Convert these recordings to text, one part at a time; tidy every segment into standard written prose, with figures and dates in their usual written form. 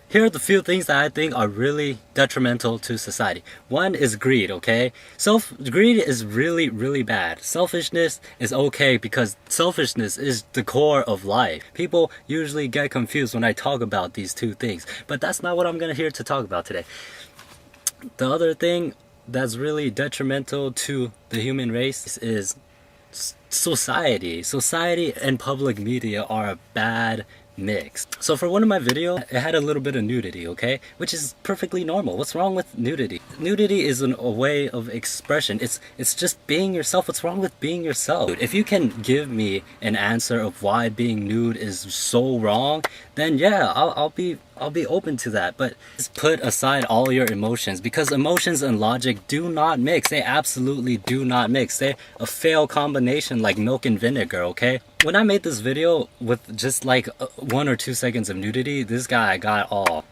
Here are the few things that I think are really detrimental to society. One is greed, okay? Greed is really, really bad. Selfishness is okay because selfishness is the core of life. People usually get confused when I talk about these two things, but that's not what I'm here to talk about today. The other thing that's really detrimental to the human race is society. Society and public media are a bad mix. So for one of my videos, it had a little bit of nudity, okay? Which is perfectly normal. What's wrong with nudity? Nudity is a way of expression. It's just being yourself. What's wrong with being yourself? If you can give me an answer of why being nude is so wrong, then yeah, I'll be open to that. But just put aside all your emotions, because emotions and logic do not mix. They absolutely do not mix. They're a failed combination like milk and vinegar, okay? When I made this video with just like 1 or 2 seconds of nudity, this guy got all.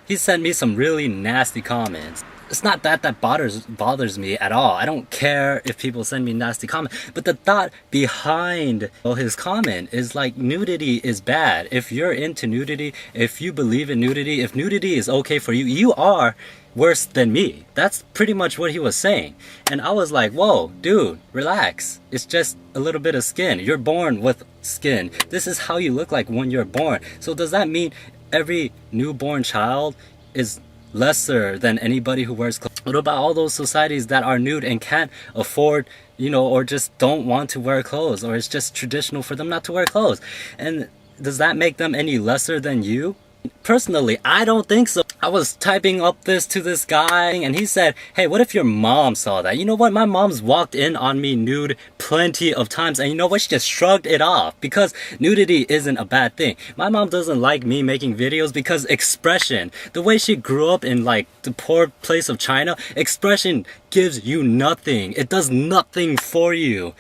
He sent me some really nasty comments. It's not that bothers me at all. I don't care if people send me nasty comments, but the thought behind his comment is like, nudity is bad. If you're into nudity, if you believe in nudity, if nudity is okay for you, you are worse than me. That's pretty much what he was saying. And I was like, whoa, dude, relax. It's just a little bit of skin. You're born with skin. This is how you look like when you're born. So does that mean every newborn child is lesser than anybody who wears clothes? What about all those societies that are nude and can't afford, or just don't want to wear clothes, or it's just traditional for them not to wear clothes? And does that make them any lesser than you? Personally, I don't think so. I was typing up this to this guy and he said, hey, what if your mom saw that? You know what? My mom's walked in on me nude plenty of times, and you know what? She just shrugged it off, because nudity isn't a bad thing. My mom doesn't like me making videos because expression, the way she grew up in like the poor place of China, expression gives you nothing. It does nothing for you,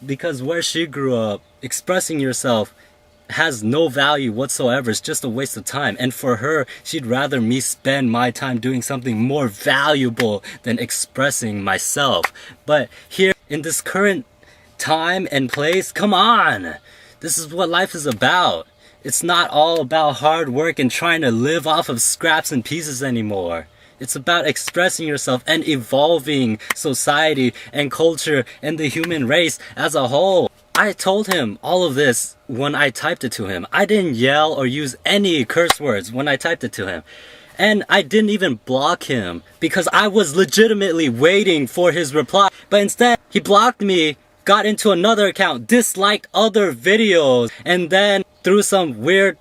because where she grew up, expressing yourself has no value whatsoever. It's just a waste of time. And for her, she'd rather me spend my time doing something more valuable than expressing myself. But here in this current time and place, come on, this is what life is about. It's not all about hard work and trying to live off of scraps and pieces anymore. It's about expressing yourself and evolving society and culture and the human race as a whole. I told him all of this when I typed it to him. I didn't yell or use any curse words when I typed it to him. And I didn't even block him because I was legitimately waiting for his reply. But instead, he blocked me, got into another account, disliked other videos, and then threw some weird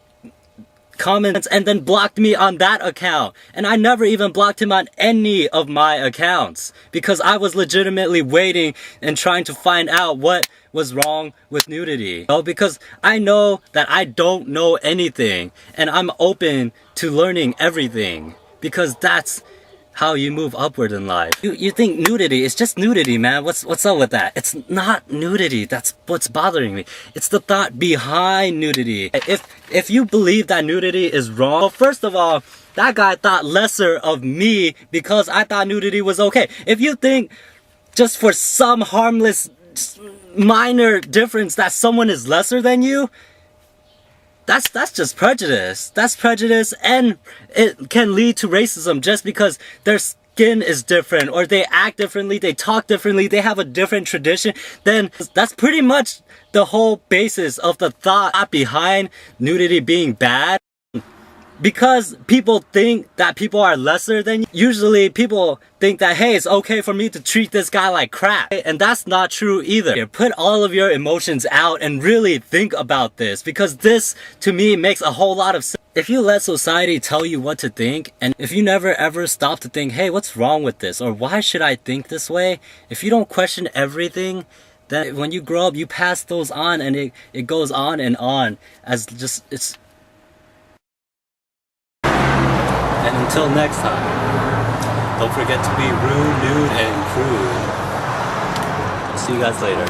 comments and then blocked me on that account. And I never even blocked him on any of my accounts because I was legitimately waiting and trying to find out what was wrong with nudity. Because I know that I don't know anything, and I'm open to learning everything, because that's how you move upward in life. You think nudity is just nudity, man. What's up with that? It's not nudity. That's what's bothering me. It's the thought behind nudity. If you believe that nudity is wrong, well, first of all, that guy thought lesser of me because I thought nudity was okay. If you think just for some harmless minor difference that someone is lesser than you, that's just prejudice. That's prejudice, and it can lead to racism just because their skin is different, or they act differently, they talk differently, they have a different tradition. Then that's pretty much the whole basis of the thought behind nudity being bad. Because people think that people are lesser than you. Usually people think that, hey, it's okay for me to treat this guy like crap. And that's not true either. Put all of your emotions out and really think about this, because this, to me, makes a whole lot of sense. If you let society tell you what to think, and if you never ever stop to think, hey, what's wrong with this? Or why should I think this way? If you don't question everything, then when you grow up, you pass those on, and it goes on and on as just, it's... And until next time, don't forget to be rude, nude, and crude. I'll see you guys later.